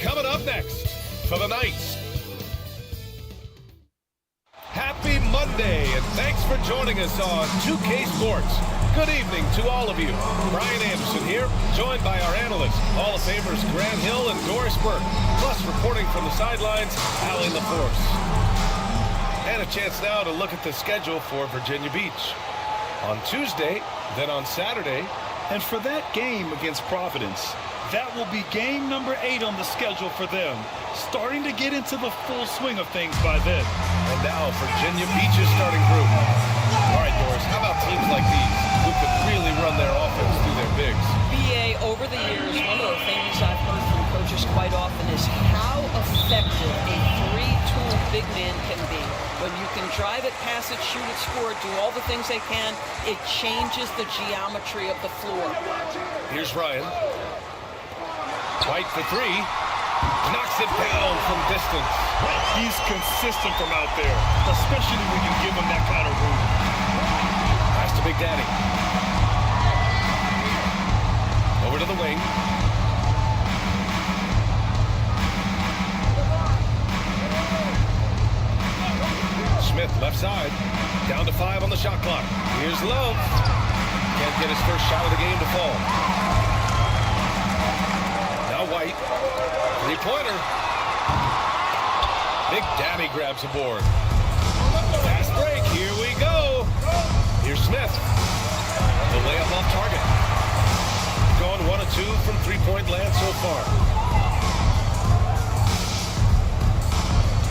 coming up next for the Knights. Happy Monday, and thanks for joining us on 2K Sports. Good evening to all of you. Brian Anderson here, joined by our analysts, Hall of Famers Grant Hill and Doris Burke, plus reporting from the sidelines, Allie LaForce. And a chance now to look at the schedule for Virginia Beach. On Tuesday, then on Saturday. And for that game against Providence, that will be game number 8 on the schedule for them. Starting to get into the full swing of things by then. And now Virginia Beach's starting group. All right, Doris, how about teams like these who could really run their offense through their bigs? BA, over the years, one of the things I've heard from coaches quite often is how effective a three-tool big man can be. When you can drive it, pass it, shoot it, score it, do all the things they can, it changes the geometry of the floor. Here's Ryan. White for three. Knocks it down from distance. He's consistent from out there, especially when you give him that kind of room. Pass to Big Daddy. Over to the wing. Smith, left side. Down to 5 on the shot clock. Here's Love. Can't get his first shot of the game to fall. Now White. Three-pointer. Big Daddy grabs a board. Fast break. Here we go. Here's Smith. The layup off target. Gone 1 of 2 from three-point land so far.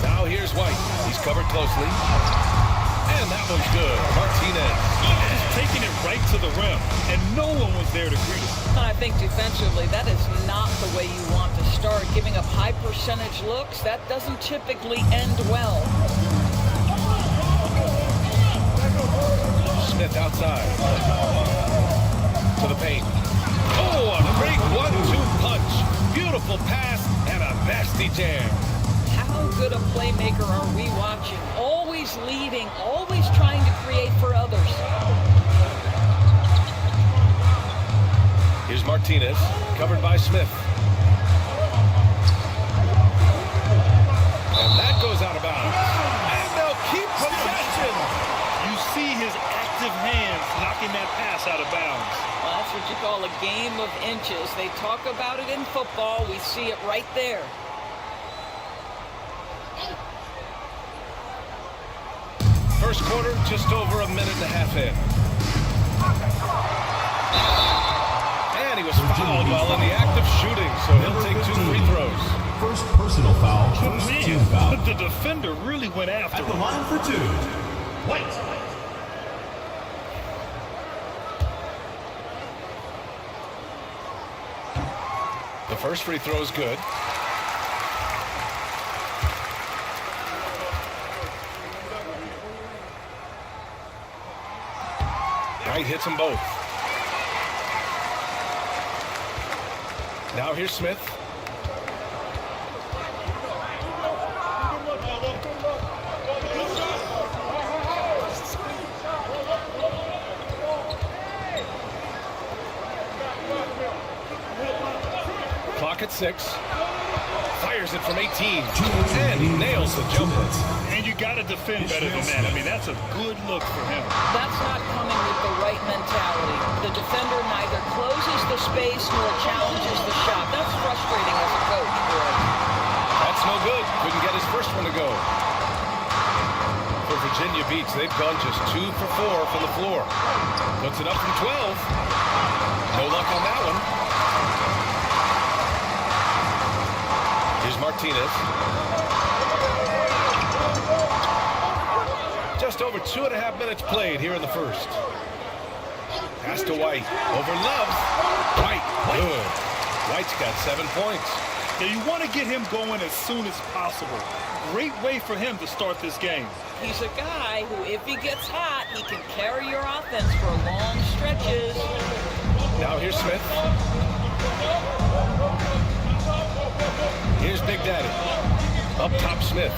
Now here's White. He's covered closely. And that one's good. Martinez. He's taking it right to the rim, and no one was there to greet him. And I think defensively, that is not the way you want to start. Giving up high percentage looks, that doesn't typically end well. Smith outside. To the paint. Oh, a big 1-2 punch. Beautiful pass and a nasty jam. How good a playmaker are we watching? Always leading, always trying to create for others. Here's Martinez, covered by Smith. And that goes out of bounds. And they'll keep possession. You see his active hands knocking that pass out of bounds. Well, that's what you call a game of inches. They talk about it in football. We see it right there. First quarter, just over a minute and a half in. And he was fouled while in the act of shooting, so he'll take 2 free throws. First personal foul, first team foul. The defender really went after At the him. line for 2, White. The first free throw is good. White hits them both. Now here's Smith. Clock at 6. Fires it from 18. And he nails the jumper. And you got to defend better than that. I mean, that's a good look for him. That's not coming with the right mentality. The defender neither closes the space nor challenges the shot. That's frustrating as a coach, boy. That's no good. Couldn't get his first one to go. For Virginia Beach, they've gone just 2 for 4 from the floor. Puts it up from 12. No luck on that one. Here's Martinez. Just over 2.5 minutes played here in the first. Pass to White. Over Love. White. Good. White's got 7 points. Now you want to get him going as soon as possible. Great way for him to start this game. He's a guy who, if he gets hot, he can carry your offense for long stretches. Now here's Smith. Here's Big Daddy. Up top, Smith.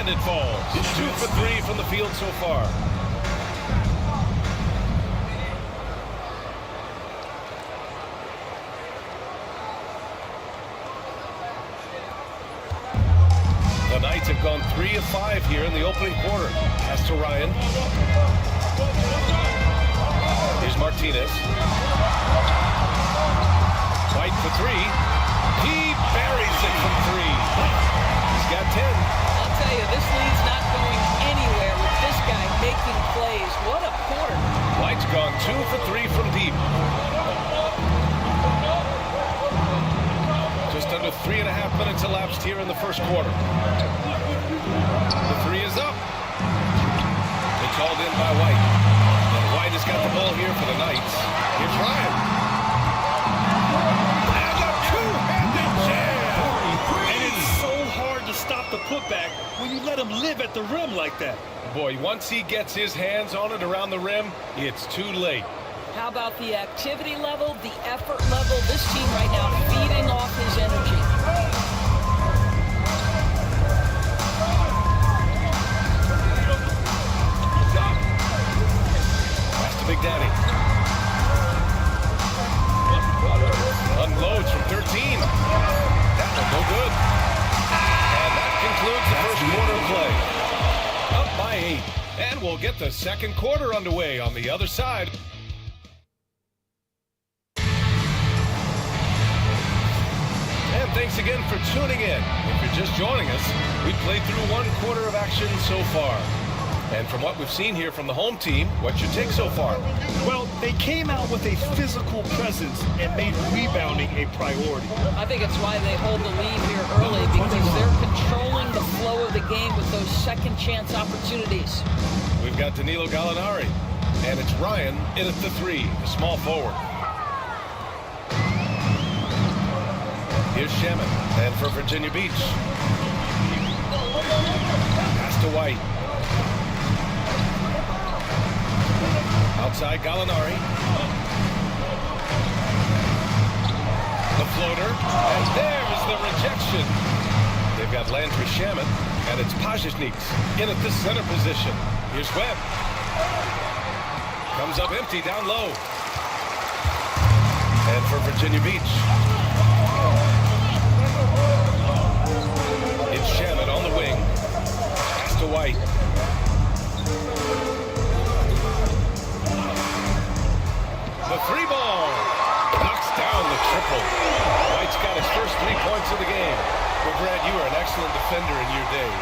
And it falls. 2 for 3 from the field so far. The Knights have gone 3 of 5 here in the opening quarter. Pass to Ryan. Here's Martinez. White for 3. He buries it from 3. He's got 10. I'll tell you, this lead's not going anywhere with this guy making plays. What a quarter. White's gone 2 for 3 from deep. Just under 3.5 minutes elapsed here in the first quarter. The 3 is up. It's called in by White. And White has got the ball here for the Knights. Here's Ryan. And a two-handed jam. And it's so hard to stop the putback when you let him live at the rim like that. Boy, once he gets his hands on it around the rim, it's too late. How about the activity level, the effort level? This team right now feeding off his energy. Pass to Big Daddy. Unloads from 13. That one no good. And that concludes the first quarter play. Up by 8. And we'll get the second quarter underway on the other side. And thanks again for tuning in. If you're just joining us, we've played through 1 quarter of action so far. And from what we've seen here from the home team, what's your take so far? Well, they came out with a physical presence and made rebounding a priority. I think it's why they hold the lead here early, because they're controlling the flow of the game with those second chance opportunities. We've got Danilo Gallinari, and it's Ryan in at the 3, the small forward. Here's Shaman, and for Virginia Beach. Pass to White. Outside Gallinari. The floater, and there's the rejection. They've got Landry Shaman, and it's Pajicniks in at the center position. Here's Webb. Comes up empty down low. And for Virginia Beach. It's Shaman on the wing. Pass to White. The 3-ball. Knocks down the triple. White's got his first 3 points of the game. Well, Brad, you were an excellent defender in your day.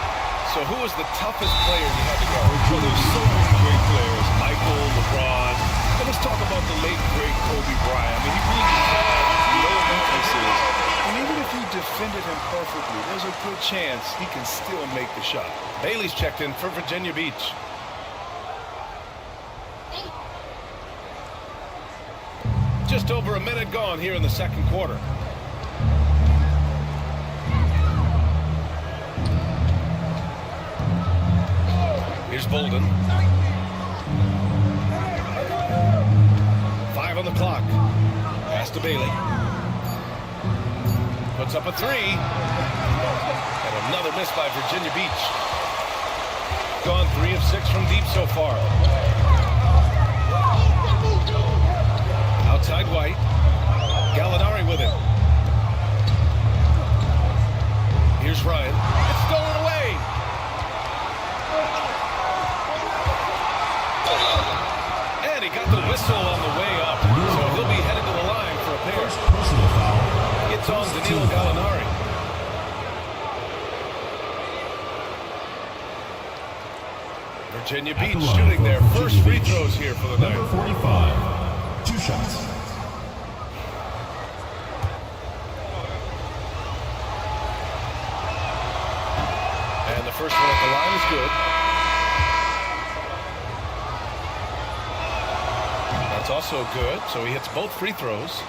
So who was the toughest player you had to guard? Well, there's so many great players. Michael, LeBron. And let's talk about the late, great Kobe Bryant. I mean, he really had no weaknesses. And even if you defended him perfectly, there's a good chance he can still make the shot. Bailey's checked in for Virginia Beach. Just over a minute gone here in the second quarter. Here's Bolden. 5 on the clock. Pass to Bailey. Puts up a 3. And another miss by Virginia Beach. Gone 3 of 6 from deep so far. Outside White. Gallinari with it. Here's Ryan. It's stolen away. And he got the whistle on the way up. So he'll be headed to the line for a pair. First personal foul. It's on Danilo Gallinari. Virginia Beach shooting their first free throws here for the night. Number 45. 2 shots. And the first one at the line is good. That's also good, so he hits both free throws.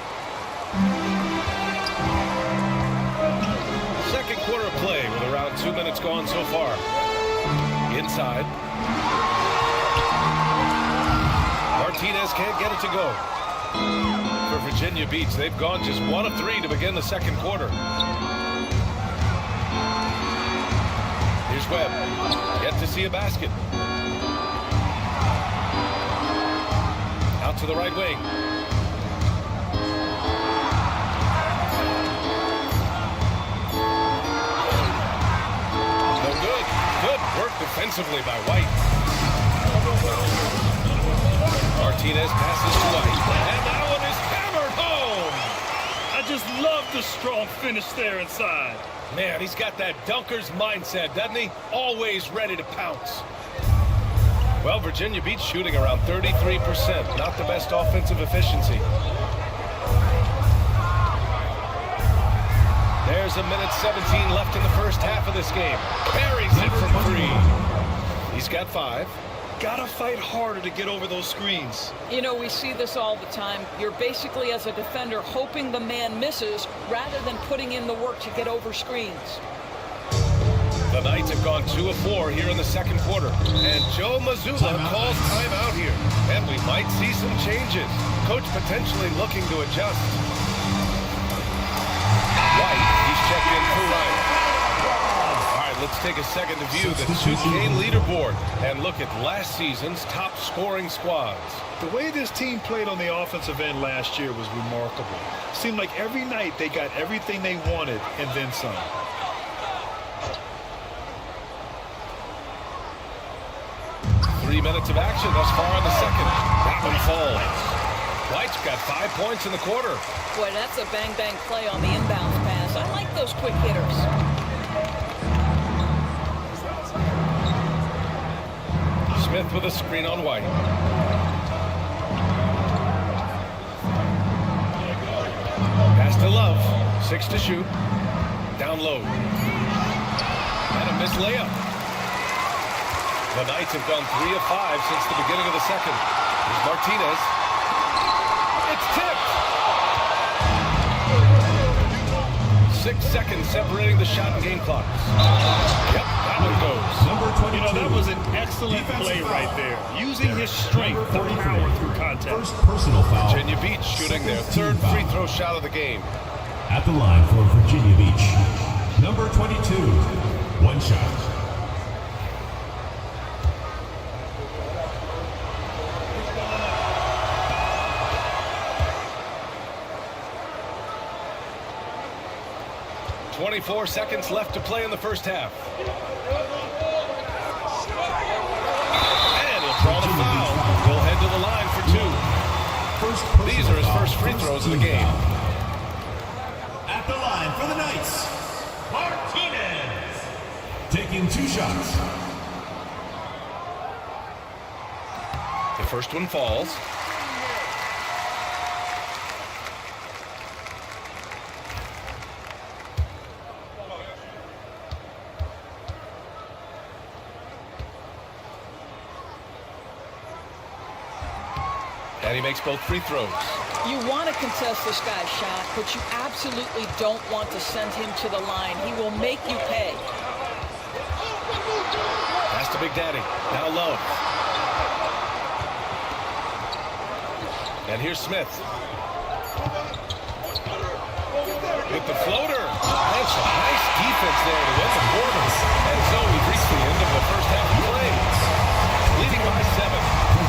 Second quarter play with around 2 minutes gone so far. Inside. Martinez can't get it to go. For Virginia Beach, they've gone just 1 of 3 to begin the second quarter. Here's Webb. Yet to see a basket. Out to the right wing. No good. Good work defensively by White. Martinez passes to White. And that one is hammered home. I just love the strong finish there inside. Man, he's got that dunker's mindset, doesn't he? Always ready to pounce. Well, Virginia Beach shooting around 33%. Not the best offensive efficiency. There's a minute 17 left in the first half of this game. Buries it from 3. He's got 5. Gotta fight harder to get over those screens. You know, we see this all the time. You're basically, as a defender, hoping the man misses rather than putting in the work to get over screens. The Knights have gone 2 of 4 here in the second quarter. And Joe Mazzulla calls timeout here. And we might see some changes. Coach potentially looking to adjust. White, he's checked in for Ryan. All right, let's take a second to view the 2K leaderboard and look at last season's top scoring squads. The way this team played on the offensive end last year was remarkable. Seemed like every night they got everything they wanted and then some. Three minutes of action thus far in the second. That one falls. White's got 5 points in the quarter. Boy, that's a bang-bang play on the inbounds pass. I like those quick hitters. Smith with a screen on White. Pass to Love. 6 to shoot. Down low. And a missed layup. The Knights have gone 3 of 5 since the beginning of the second. Here's Martinez. It's tipped. 6 seconds separating the shot and game clocks. Yep, that one goes. Number 22. You know, that was an excellent play right there. Using his strength for power through contact. First personal foul. Virginia Beach shooting their third free throw shot of the game. At the line for Virginia Beach. Number 22. 1 shot. .24 seconds left to play in the first half. And he'll draw the foul. He'll head to the line for 2. These are his first free throws of the game. At the line for the Knights, Martinez. Taking 2 shots. The first one falls. And he makes both free throws. You want to contest this guy's shot, but you absolutely don't want to send him to the line. He will make you pay. Pass to Big Daddy. Now Love. And here's Smith. With the floater. And some nice defense there to win the quarter. And so we've reached the end of the first half of play. Leading by 7.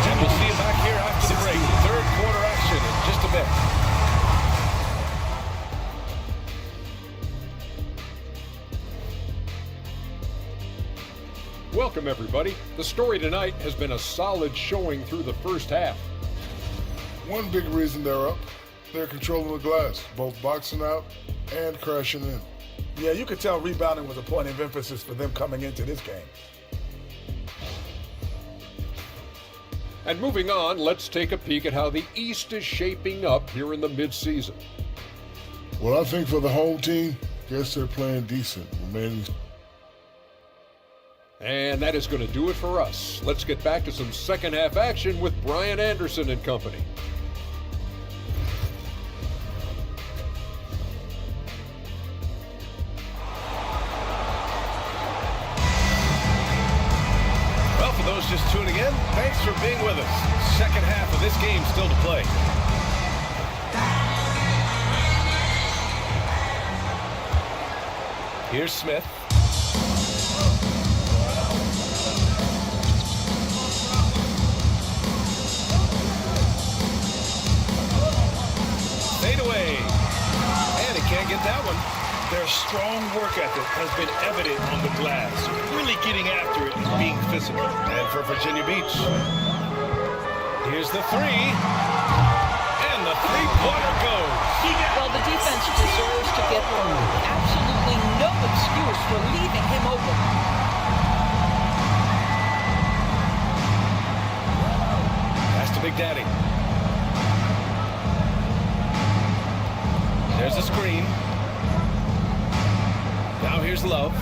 And we'll see you back here after the break. Third quarter action in just a bit. Welcome, everybody. The story tonight has been a solid showing through the first half. One big reason they're up, they're controlling the glass, both boxing out and crashing in. Yeah, you could tell rebounding was a point of emphasis for them coming into this game. And moving on, let's take a peek at how the East is shaping up here in the midseason. Well, I think for the home team, guess they're playing decent, remaining. And that is going to do it for us. Let's get back to some second half action with Brian Anderson and company. Well, for those just tuning in, thanks for being with us. Second half of this game still to play. Here's Smith. strong work ethic has been evident on the glass. Really getting after it and being physical. And for Virginia Beach, here's the three. And the three-pointer goes. Well, the defense deserves to get absolutely no excuse for leaving him open. Pass to Big Daddy. There's a screen. Now here's Love.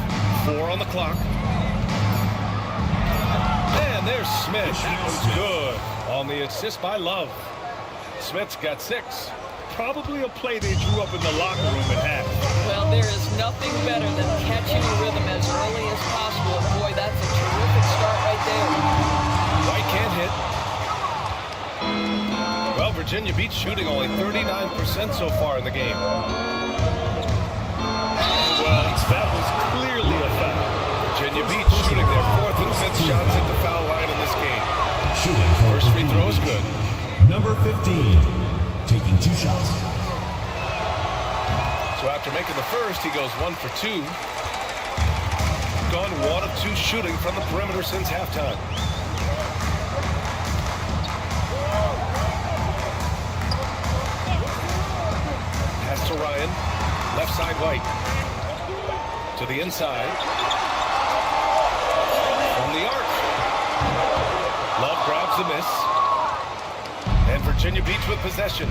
4 on the clock. And there's Smith. That was good on the assist by Love. Smith's got 6. Probably a play they drew up in the locker room at half. Well, there is nothing better than catching a rhythm as early as possible. Boy, that's a terrific start right there. White can't hit. Well, Virginia Beach shooting only 39% so far in the game. Well, that was clearly a foul. Virginia Beach shooting their 4th and 5th shots at the foul line in this game. Shooting for First free throw is good. Number 15, taking 2 shots. So after making the first, he goes 1 for 2. Gone 1 of 2 shooting from the perimeter since halftime. Pass to Ryan. Left side White. To the inside. From the arc. Love grabs the miss. And Virginia Beach with possession.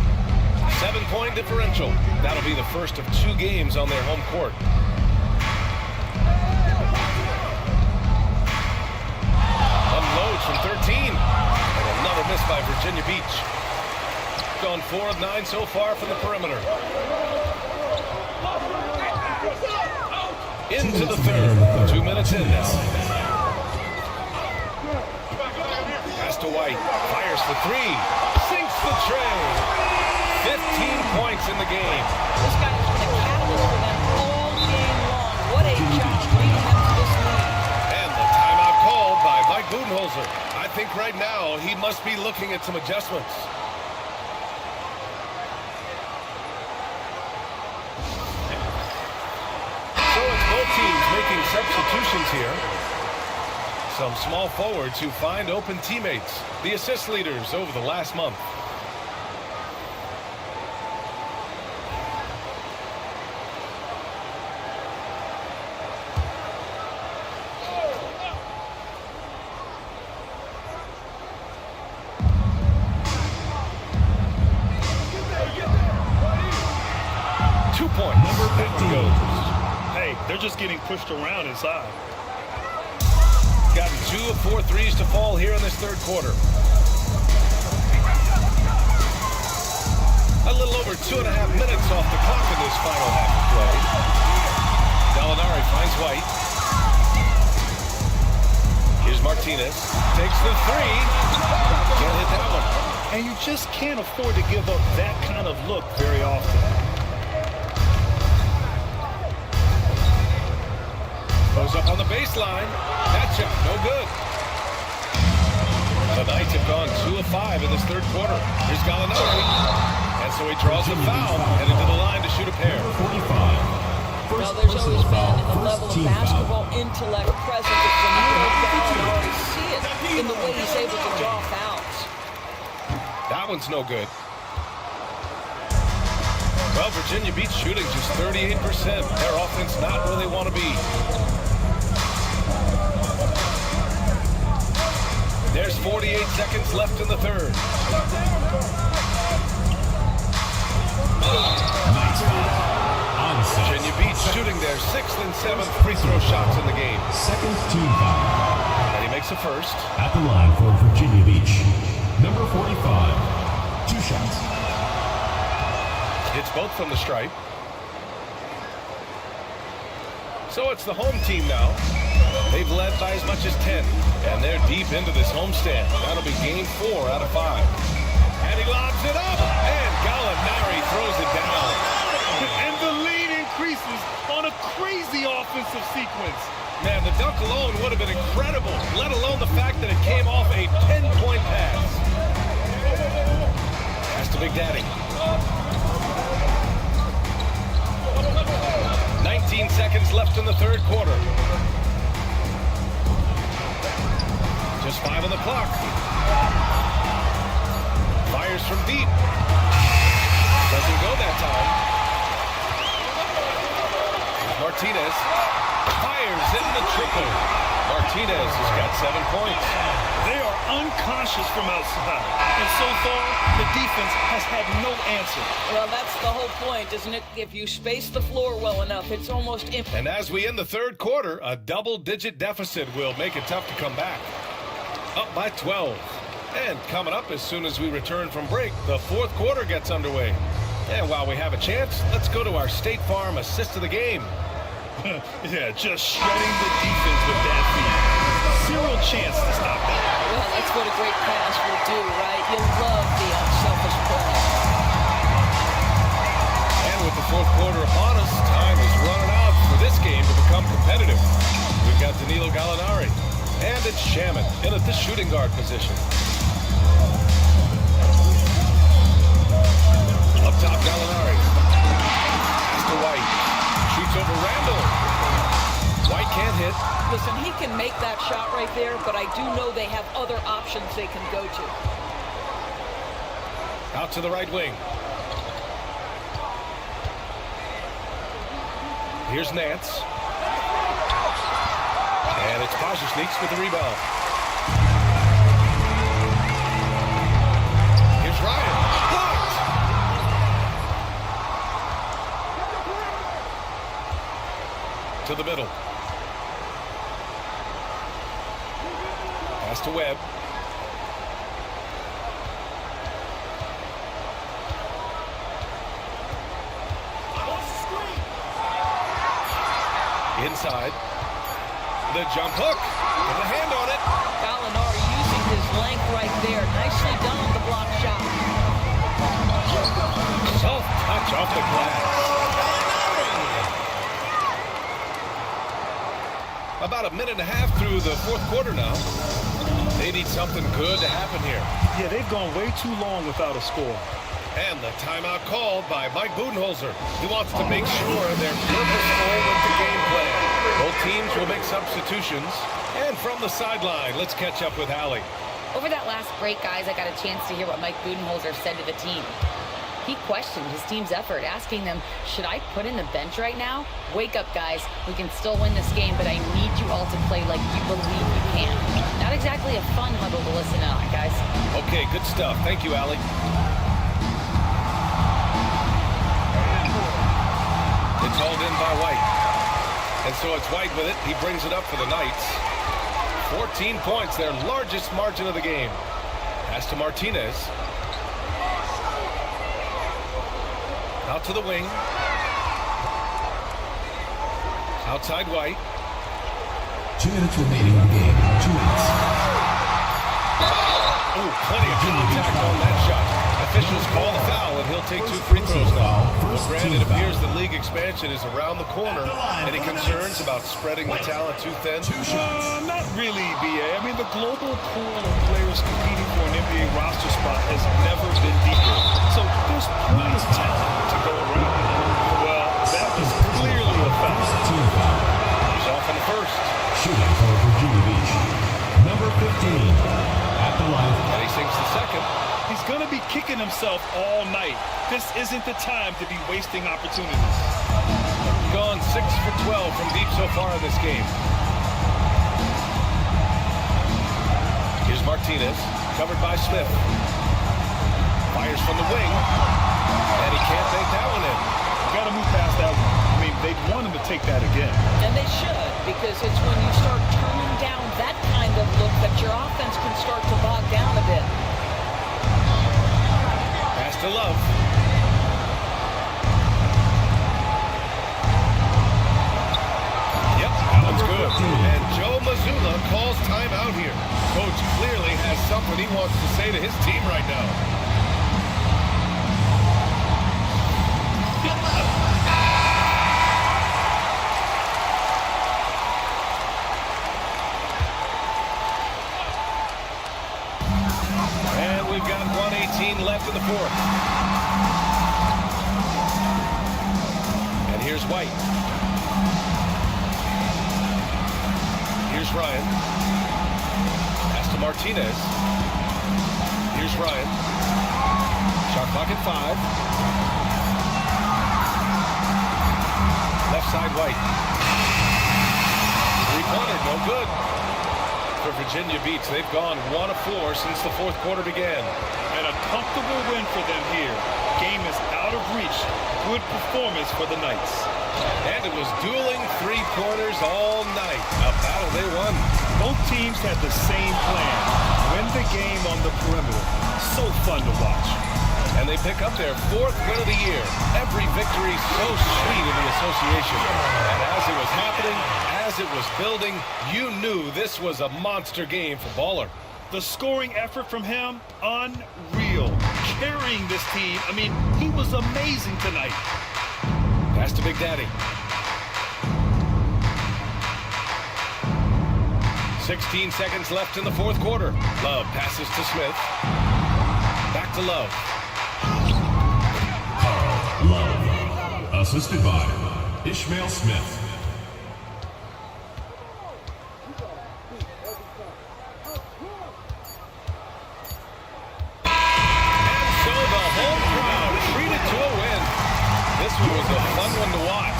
7-point differential. That'll be the first of 2 games on their home court. Unloads from 13. And another miss by Virginia Beach. Gone 4 of 9 so far from the perimeter. Into the third. 2 minutes in now. Pass to White. Fires for 3. Sinks the tray. 15 points in the game. This guy has been a catalyst for them all game long. What a job leading them to this lead. And the timeout called by Mike Budenholzer. I think right now he must be looking at some adjustments. So it's both teams making substitutions here. Some small forwards who find open teammates. The assist leaders over the last month. Number 15 goes. Hey, they're just getting pushed around inside. Gotten 2 of 4 threes to fall here in this third quarter. A little over 2.5 minutes off the clock in this final half of play. Gallinari finds White. Here's Martinez. Takes the 3. Can't hit that one. And you just can't afford to give up that kind of look very often. Goes up on the baseline. That shot, no good. The Knights have gone 2 of 5 in this third quarter. Here's Gallinari. And so he draws a foul, heading to the line to shoot a pair. 45. Well, there's always been a level of basketball intellect present with Danilo Gallinari. See it in the way he's able to draw fouls. That one's no good. Well, Virginia Beach shooting just 38%. Their offense not where they want to be. There's 48 seconds left in the third. Virginia Beach shooting their 6th and 7th free throw shots in the game. Second team foul. And he makes the first. At the line for Virginia Beach. Number 45. 2 shots. Hits both from the stripe. So it's the home team now. They've led by as much as 10. And they're deep into this homestand. That'll be game 4 out of 5. And he lobs it up. And Gallinari throws it down. And the lead increases on a crazy offensive sequence. Man, the dunk alone would have been incredible, let alone the fact that it came off a 10-point pass. Pass to Big Daddy. 19 seconds left in the third quarter. Just 5 on the clock. Fires from deep. Doesn't go that time. Martinez fires in the triple. Martinez has got 7 points. They are unconscious from outside. And so far, the defense has had no answer. Well, that's the whole point, isn't it? If you space the floor well enough, it's almost impossible. And as we end the third quarter, a double-digit deficit will make it tough to come back. Up by 12. And coming up as soon as we return from break, the fourth quarter gets underway. And while we have a chance, let's go to our State Farm assist of the game. Yeah, just shredding the defense with that feed. Zero chance to stop that. Well, that's what a great pass will do, right? You love the unselfish play. And with the fourth quarter upon us, time is running out for this game to become competitive. We've got Danilo Gallinari, and it's Shaman in at the shooting guard position. Up top, Gallinari. Pass to White. Shoots over Randall. White can't hit. Listen, he can make that shot right there, but I do know they have other options they can go to. Out to the right wing. Here's Nance. And it's Pasha sneaks with the rebound. Here's Ryan. Blocked! To the middle. Pass to Webb. Inside. The jump hook. And the hand on it. Gallinari using his length right there. Nicely done on the block shot. Soft touch off the glass. About a minute and a half through the fourth quarter now. They need something good to happen here. Yeah, they've gone way too long without a score. And the timeout called by Mike Budenholzer. He wants to make sure they're purposeful with the game plan. Both teams will make substitutions. And from the sideline, let's catch up with Allie. Over that last break, guys, I got a chance to hear what Mike Budenholzer said to the team. He questioned his team's effort, asking them, should I put in the bench right now? Wake up, guys. We can still win this game, but I need you all to play like you believe you can. Not exactly a fun huddle to listen on, guys. Okay, good stuff. Thank you, Allie. It's hauled in by White. And so it's White with it. He brings it up for the Knights. 14 points, their largest margin of the game. Pass to Martinez. Out to the wing. Outside White. 2 minutes remaining in the game. 2 minutes. Oh, plenty of contact on that shot. Officials call the foul, and he'll take 2 free throws now. Well, granted, it appears the league expansion is around the corner. Any concerns about spreading the talent too thin? Not really, B.A. I mean, the global pool of players competing for an NBA roster spot has never been deeper. So there's plenty of talent to go around. Well, that was clearly a foul. He's off in the first. Shooting for Virginia Beach. Number 15 at the line. And he sinks the second. He's going to be kicking himself all night. This isn't the time to be wasting opportunities. Gone 6 for 12 from deep so far in this game. Here's Martinez, covered by Smith. Fires from the wing, and he can't make that one in. Got to move past that one. I mean, they'd want him to take that again. And they should, because it's when you start turning down that kind of look that your offense can start to bog down a bit. Pass to Love. Yep, that one's good. And Joe Mazzulla calls timeout here. Coach clearly has something he wants to say to his team right now. And we've got 1:18 left in the fourth. And here's White. Here's Ryan. Pass to Martinez. Here's Ryan. Shot clock at 5. Left side White. Three-pointer, no good. For Virginia Beach, they've gone 1 of 4 since the fourth quarter began. And a comfortable win for them here. Game is out of reach. Good performance for the Knights. And it was dueling three-pointers all night. A battle they won. Both teams had the same plan. Win the game on the perimeter. So fun to watch. And they pick up their 4th win of the year. Every victory so sweet in the association. And as it was happening, as it was building, you knew this was a monster game for Baller. The scoring effort from him, unreal. Carrying this team, I mean, he was amazing tonight. Pass to Big Daddy. 16 seconds left in the fourth quarter. Love passes to Smith. Back to Love. Carl Love. Assisted by Ishmael Smith. This one was a fun one to watch.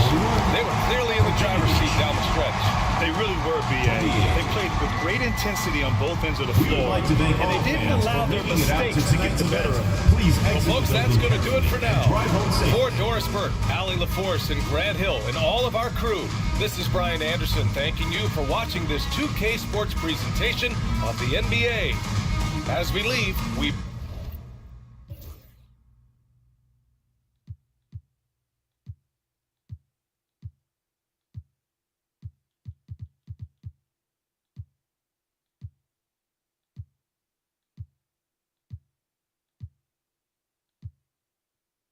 They were clearly in the driver's seat down the stretch. They really were, B.A. They played with great intensity on both ends of the floor, and they didn't allow their mistakes to get the better of them. Well, folks, that's going to do it for now. For Doris Burke, Allie LaForce, and Grant Hill, and all of our crew, this is Brian Anderson thanking you for watching this 2K Sports presentation of the NBA. As we leave, we